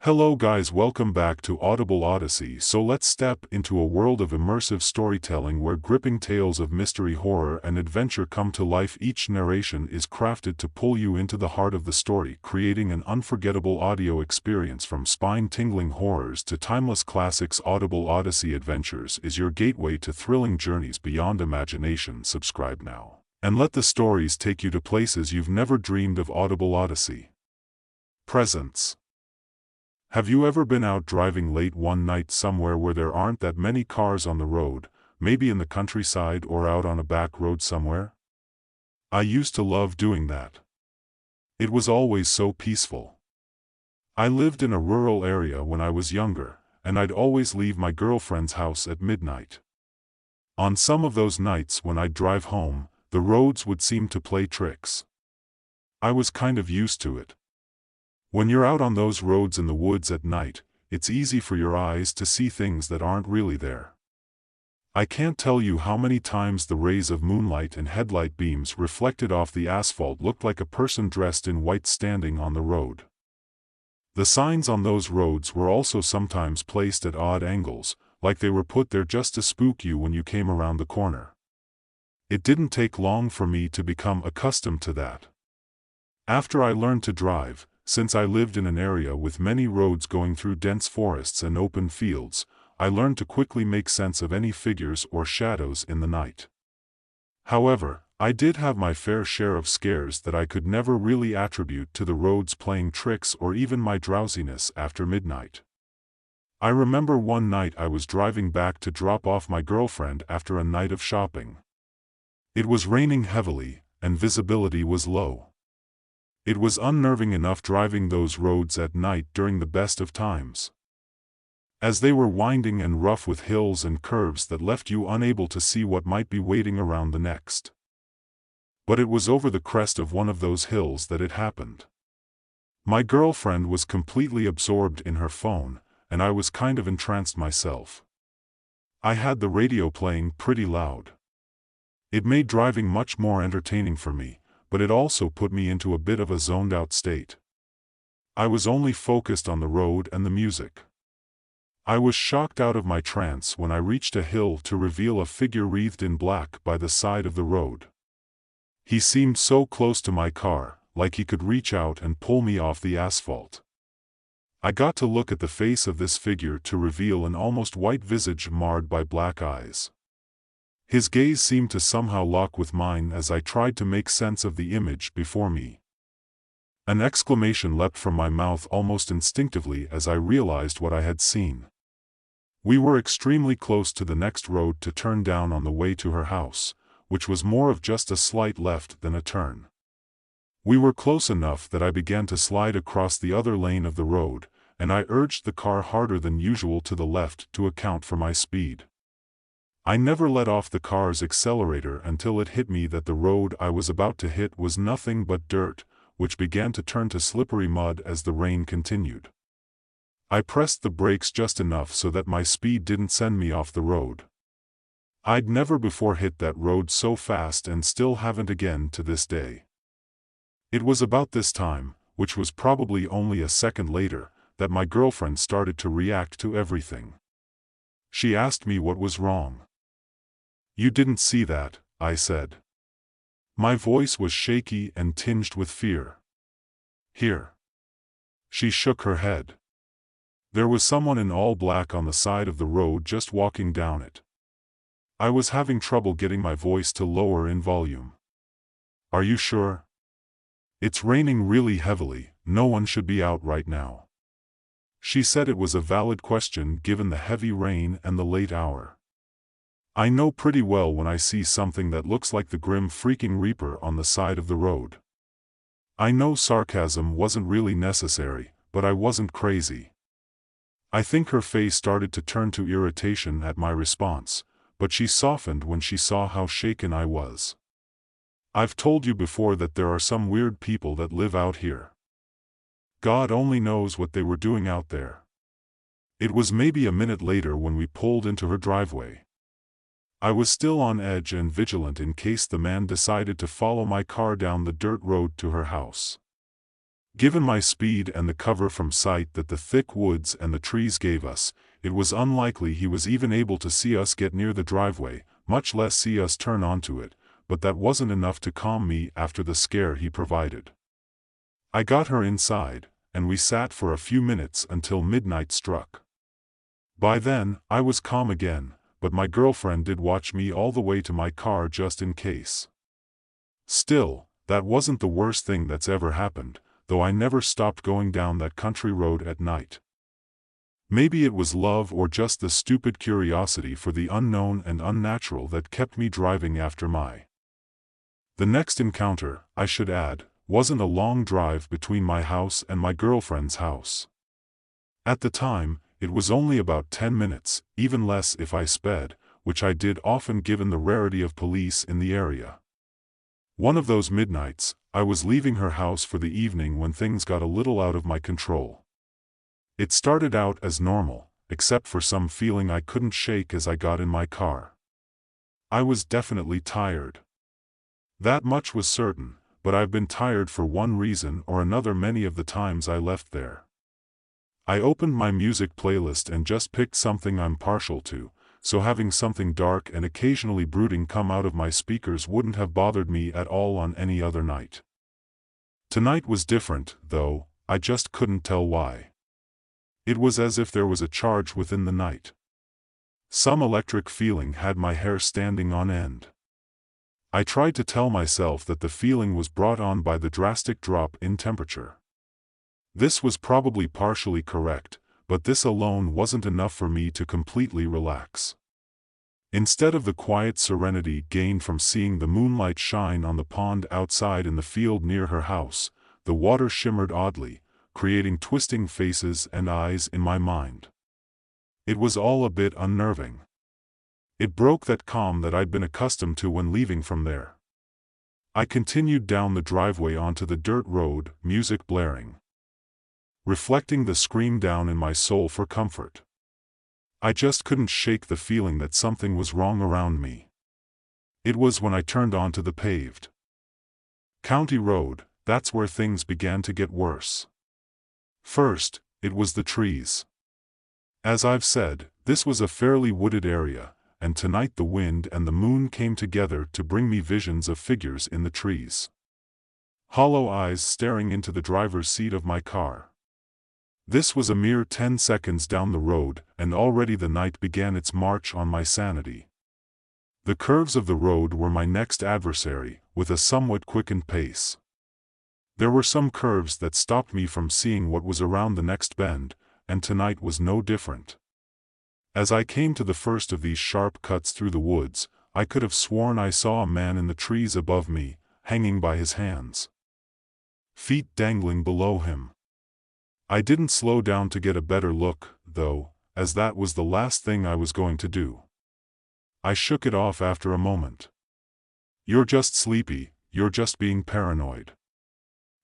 Hello guys, welcome back to Audible Odyssey. So let's step into a world of immersive storytelling where gripping tales of mystery, horror and adventure come to life. Each narration is crafted to pull you into the heart of the story, creating an unforgettable audio experience. From spine-tingling horrors to timeless classics, Audible Odyssey Adventures is your gateway to thrilling journeys beyond imagination. Subscribe now, and let the stories take you to places you've never dreamed of. Audible Odyssey Presents. Have you ever been out driving late one night somewhere where there aren't that many cars on the road, maybe in the countryside or out on a back road somewhere? I used to love doing that. It was always so peaceful. I lived in a rural area when I was younger, and I'd always leave my girlfriend's house at midnight. On some of those nights when I'd drive home, the roads would seem to play tricks. I was kind of used to it. When you're out on those roads in the woods at night, it's easy for your eyes to see things that aren't really there. I can't tell you how many times the rays of moonlight and headlight beams reflected off the asphalt looked like a person dressed in white standing on the road. The signs on those roads were also sometimes placed at odd angles, like they were put there just to spook you when you came around the corner. It didn't take long for me to become accustomed to that. After I learned to drive, since I lived in an area with many roads going through dense forests and open fields, I learned to quickly make sense of any figures or shadows in the night. However, I did have my fair share of scares that I could never really attribute to the roads playing tricks or even my drowsiness after midnight. I remember one night I was driving back to drop off my girlfriend after a night of shopping. It was raining heavily, and visibility was low. It was unnerving enough driving those roads at night during the best of times, as they were winding and rough with hills and curves that left you unable to see what might be waiting around the next. But it was over the crest of one of those hills that it happened. My girlfriend was completely absorbed in her phone, and I was kind of entranced myself. I had the radio playing pretty loud. It made driving much more entertaining for me, but it also put me into a bit of a zoned-out state. I was only focused on the road and the music. I was shocked out of my trance when I reached a hill to reveal a figure wreathed in black by the side of the road. He seemed so close to my car, like he could reach out and pull me off the asphalt. I got to look at the face of this figure to reveal an almost white visage marred by black eyes. His gaze seemed to somehow lock with mine as I tried to make sense of the image before me. An exclamation leapt from my mouth almost instinctively as I realized what I had seen. We were extremely close to the next road to turn down on the way to her house, which was more of just a slight left than a turn. We were close enough that I began to slide across the other lane of the road, and I urged the car harder than usual to the left to account for my speed. I never let off the car's accelerator until it hit me that the road I was about to hit was nothing but dirt, which began to turn to slippery mud as the rain continued. I pressed the brakes just enough so that my speed didn't send me off the road. I'd never before hit that road so fast and still haven't again to this day. It was about this time, which was probably only a second later, that my girlfriend started to react to everything. She asked me what was wrong. "You didn't see that," I said. My voice was shaky and tinged with fear. "Here." She shook her head. There was someone in all black on the side of the road just walking down it. I was having trouble getting my voice to lower in volume. "Are you sure? It's raining really heavily, no one should be out right now." She said it was a valid question given the heavy rain and the late hour. I know pretty well when I see something that looks like the grim freaking reaper on the side of the road. I know sarcasm wasn't really necessary, but I wasn't crazy. I think her face started to turn to irritation at my response, but she softened when she saw how shaken I was. "I've told you before that there are some weird people that live out here. God only knows what they were doing out there." It was maybe a minute later when we pulled into her driveway. I was still on edge and vigilant in case the man decided to follow my car down the dirt road to her house. Given my speed and the cover from sight that the thick woods and the trees gave us, it was unlikely he was even able to see us get near the driveway, much less see us turn onto it, but that wasn't enough to calm me after the scare he provided. I got her inside, and we sat for a few minutes until midnight struck. By then, I was calm again, but my girlfriend did watch me all the way to my car just in case. Still, that wasn't the worst thing that's ever happened, though I never stopped going down that country road at night. Maybe it was love or just the stupid curiosity for the unknown and unnatural that kept me driving after my. The next encounter, I should add, wasn't a long drive between my house and my girlfriend's house. At the time, it was only about 10 minutes, even less if I sped, which I did often given the rarity of police in the area. One of those midnights, I was leaving her house for the evening when things got a little out of my control. It started out as normal, except for some feeling I couldn't shake as I got in my car. I was definitely tired. That much was certain, but I've been tired for one reason or another many of the times I left there. I opened my music playlist and just picked something I'm partial to, so having something dark and occasionally brooding come out of my speakers wouldn't have bothered me at all on any other night. Tonight was different, though, I just couldn't tell why. It was as if there was a charge within the night. Some electric feeling had my hair standing on end. I tried to tell myself that the feeling was brought on by the drastic drop in temperature. This was probably partially correct, but this alone wasn't enough for me to completely relax. Instead of the quiet serenity gained from seeing the moonlight shine on the pond outside in the field near her house, the water shimmered oddly, creating twisting faces and eyes in my mind. It was all a bit unnerving. It broke that calm that I'd been accustomed to when leaving from there. I continued down the driveway onto the dirt road, music blaring, reflecting the scream down in my soul for comfort. I just couldn't shake the feeling that something was wrong around me. It was when I turned onto the paved county road, that's where things began to get worse. First, it was the trees. As I've said, this was a fairly wooded area, and tonight the wind and the moon came together to bring me visions of figures in the trees. Hollow eyes staring into the driver's seat of my car. This was a mere 10 seconds down the road, and already the night began its march on my sanity. The curves of the road were my next adversary, with a somewhat quickened pace. There were some curves that stopped me from seeing what was around the next bend, and tonight was no different. As I came to the first of these sharp cuts through the woods, I could have sworn I saw a man in the trees above me, hanging by his hands, feet dangling below him. I didn't slow down to get a better look, though, as that was the last thing I was going to do. I shook it off after a moment. "You're just sleepy, you're just being paranoid.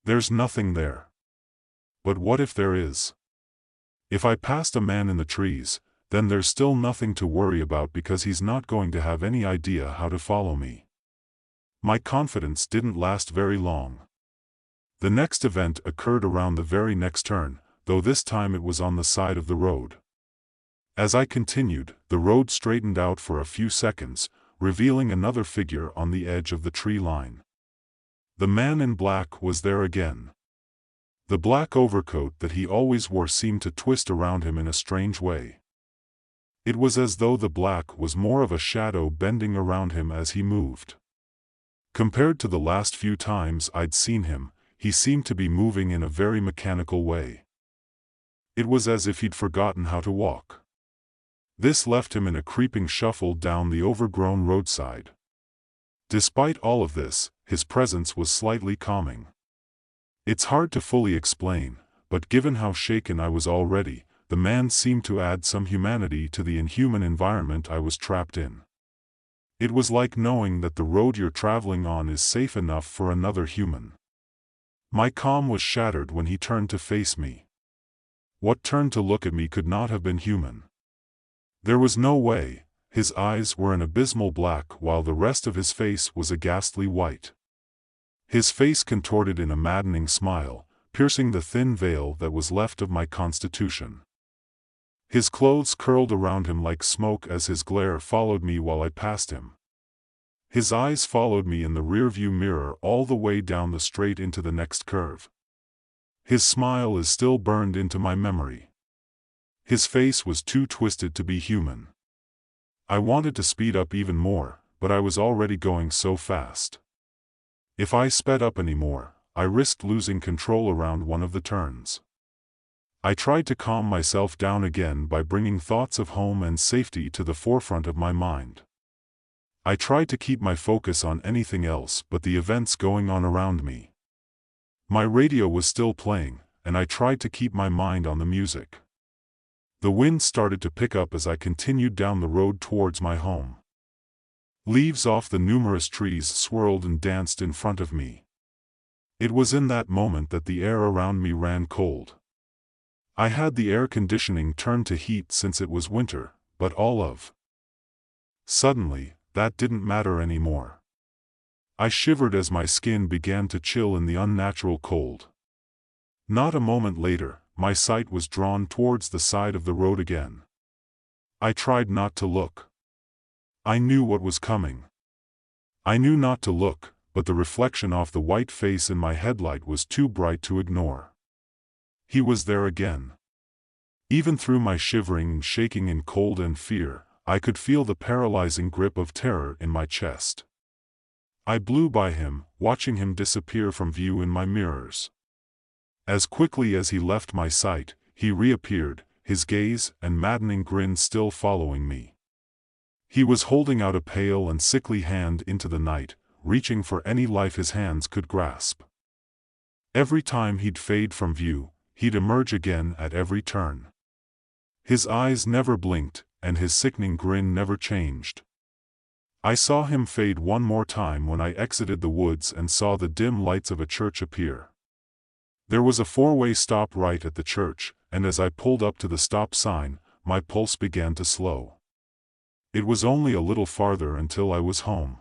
There's nothing there." But what if there is? If I passed a man in the trees, then there's still nothing to worry about because he's not going to have any idea how to follow me. My confidence didn't last very long. The next event occurred around the very next turn, though this time it was on the side of the road. As I continued, the road straightened out for a few seconds, revealing another figure on the edge of the tree line. The man in black was there again. The black overcoat that he always wore seemed to twist around him in a strange way. It was as though the black was more of a shadow bending around him as he moved. Compared to the last few times I'd seen him, he seemed to be moving in a very mechanical way. It was as if he'd forgotten how to walk. This left him in a creeping shuffle down the overgrown roadside. Despite all of this, his presence was slightly calming. It's hard to fully explain, but given how shaken I was already, the man seemed to add some humanity to the inhuman environment I was trapped in. It was like knowing that the road you're traveling on is safe enough for another human. My calm was shattered when he turned to face me. What turned to look at me could not have been human. There was no way. His eyes were an abysmal black while the rest of his face was a ghastly white. His face contorted in a maddening smile, piercing the thin veil that was left of my constitution. His clothes curled around him like smoke as his glare followed me while I passed him. His eyes followed me in the rearview mirror all the way down the straight into the next curve. His smile is still burned into my memory. His face was too twisted to be human. I wanted to speed up even more, but I was already going so fast. If I sped up anymore, I risked losing control around one of the turns. I tried to calm myself down again by bringing thoughts of home and safety to the forefront of my mind. I tried to keep my focus on anything else but the events going on around me. My radio was still playing, and I tried to keep my mind on the music. The wind started to pick up as I continued down the road towards my home. Leaves off the numerous trees swirled and danced in front of me. It was in that moment that the air around me ran cold. I had the air conditioning turned to heat since it was winter, but suddenly, that didn't matter anymore. I shivered as my skin began to chill in the unnatural cold. Not a moment later, my sight was drawn towards the side of the road again. I tried not to look. I knew what was coming. I knew not to look, but the reflection off the white face in my headlight was too bright to ignore. He was there again. Even through my shivering and shaking in cold and fear, I could feel the paralyzing grip of terror in my chest. I blew by him, watching him disappear from view in my mirrors. As quickly as he left my sight, he reappeared, his gaze and maddening grin still following me. He was holding out a pale and sickly hand into the night, reaching for any life his hands could grasp. Every time he'd fade from view, he'd emerge again at every turn. His eyes never blinked, and his sickening grin never changed. I saw him fade one more time when I exited the woods and saw the dim lights of a church appear. There was a four-way stop right at the church, and as I pulled up to the stop sign, my pulse began to slow. It was only a little farther until I was home.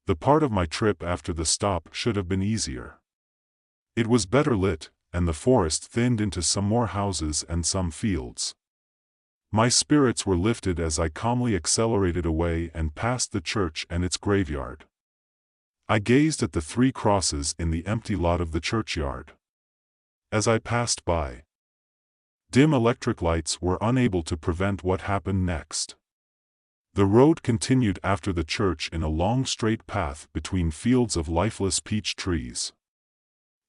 The part of my trip after the stop should have been easier. It was better lit, and the forest thinned into some more houses and some fields. My spirits were lifted as I calmly accelerated away and passed the church and its graveyard. I gazed at the 3 crosses in the empty lot of the churchyard. As I passed by, dim electric lights were unable to prevent what happened next. The road continued after the church in a long straight path between fields of lifeless peach trees.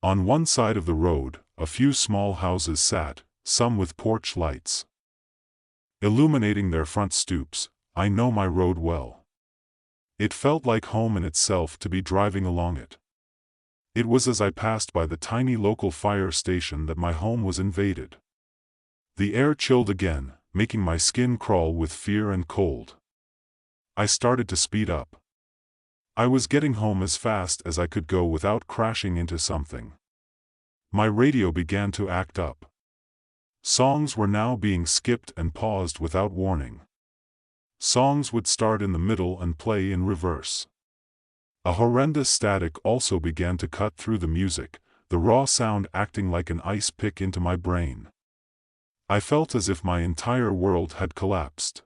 On one side of the road, a few small houses sat, some with porch lights illuminating their front stoops. I know my road well. It felt like home in itself to be driving along it. It was as I passed by the tiny local fire station that my home was invaded. The air chilled again, making my skin crawl with fear and cold. I started to speed up. I was getting home as fast as I could go without crashing into something. My radio began to act up. Songs were now being skipped and paused without warning. Songs would start in the middle and play in reverse. A horrendous static also began to cut through the music, the raw sound acting like an ice pick into my brain. I felt as if my entire world had collapsed.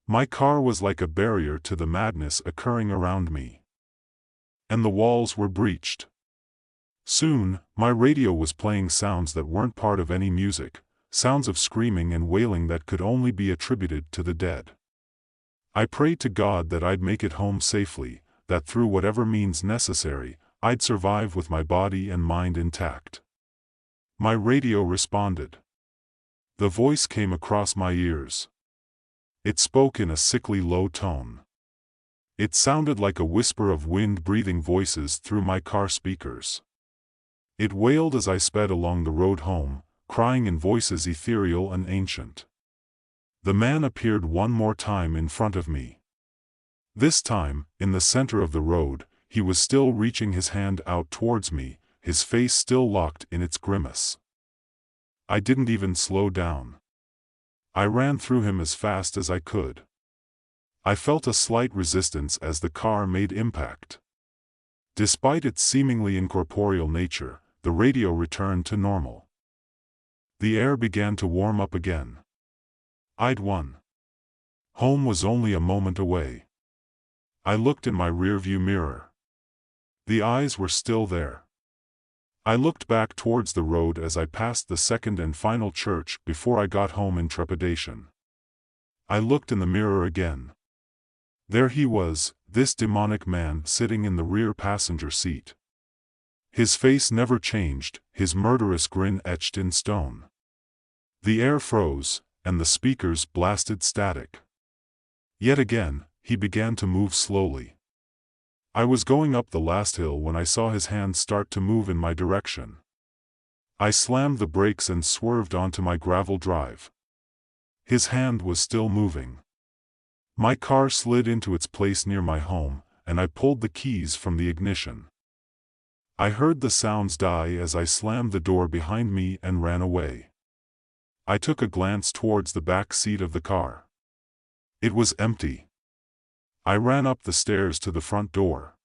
My car was like a barrier to the madness occurring around me. And the walls were breached. Soon, my radio was playing sounds that weren't part of any music, sounds of screaming and wailing that could only be attributed to the dead. I prayed to God that I'd make it home safely, that through whatever means necessary, I'd survive with my body and mind intact. My radio responded. The voice came across my ears. It spoke in a sickly low tone. It sounded like a whisper of wind-breathing voices through my car speakers. It wailed as I sped along the road home, crying in voices ethereal and ancient. The man appeared one more time in front of me. This time, in the center of the road, he was still reaching his hand out towards me, his face still locked in its grimace. I didn't even slow down. I ran through him as fast as I could. I felt a slight resistance as the car made impact. Despite its seemingly incorporeal nature, the radio returned to normal. The air began to warm up again. I'd won. Home was only a moment away. I looked in my rearview mirror. The eyes were still there. I looked back towards the road as I passed the second and final church before I got home in trepidation. I looked in the mirror again. There he was, this demonic man sitting in the rear passenger seat. His face never changed, his murderous grin etched in stone. The air froze, and the speakers blasted static. Yet again, he began to move slowly. I was going up the last hill when I saw his hand start to move in my direction. I slammed the brakes and swerved onto my gravel drive. His hand was still moving. My car slid into its place near my home, and I pulled the keys from the ignition. I heard the sounds die as I slammed the door behind me and ran away. I took a glance towards the back seat of the car. It was empty. I ran up the stairs to the front door.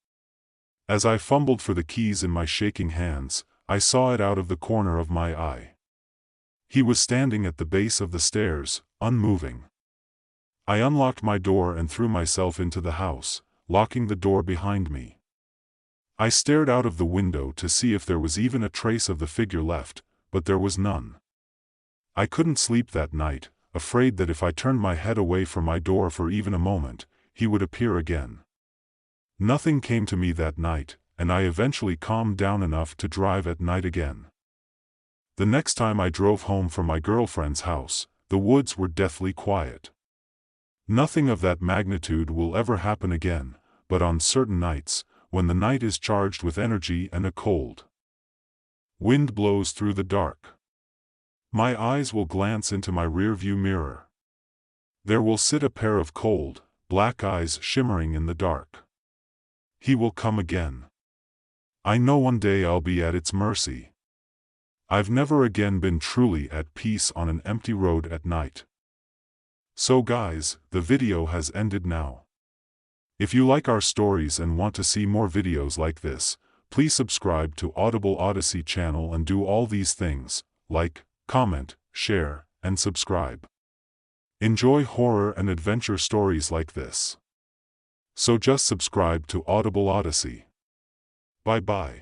As I fumbled for the keys in my shaking hands, I saw it out of the corner of my eye. He was standing at the base of the stairs, unmoving. I unlocked my door and threw myself into the house, locking the door behind me. I stared out of the window to see if there was even a trace of the figure left, but there was none. I couldn't sleep that night, afraid that if I turned my head away from my door for even a moment, he would appear again. Nothing came to me that night, and I eventually calmed down enough to drive at night again. The next time I drove home from my girlfriend's house, the woods were deathly quiet. Nothing of that magnitude will ever happen again, but on certain nights, when the night is charged with energy and a cold wind blows through the dark, my eyes will glance into my rearview mirror. There will sit a pair of cold, black eyes shimmering in the dark. He will come again. I know one day I'll be at its mercy. I've never again been truly at peace on an empty road at night. So guys, the video has ended now. If you like our stories and want to see more videos like this, please subscribe to Audible Odyssey channel and do all these things, like, comment, share, and subscribe. Enjoy horror and adventure stories like this. So just subscribe to Audible Odyssey. Bye bye.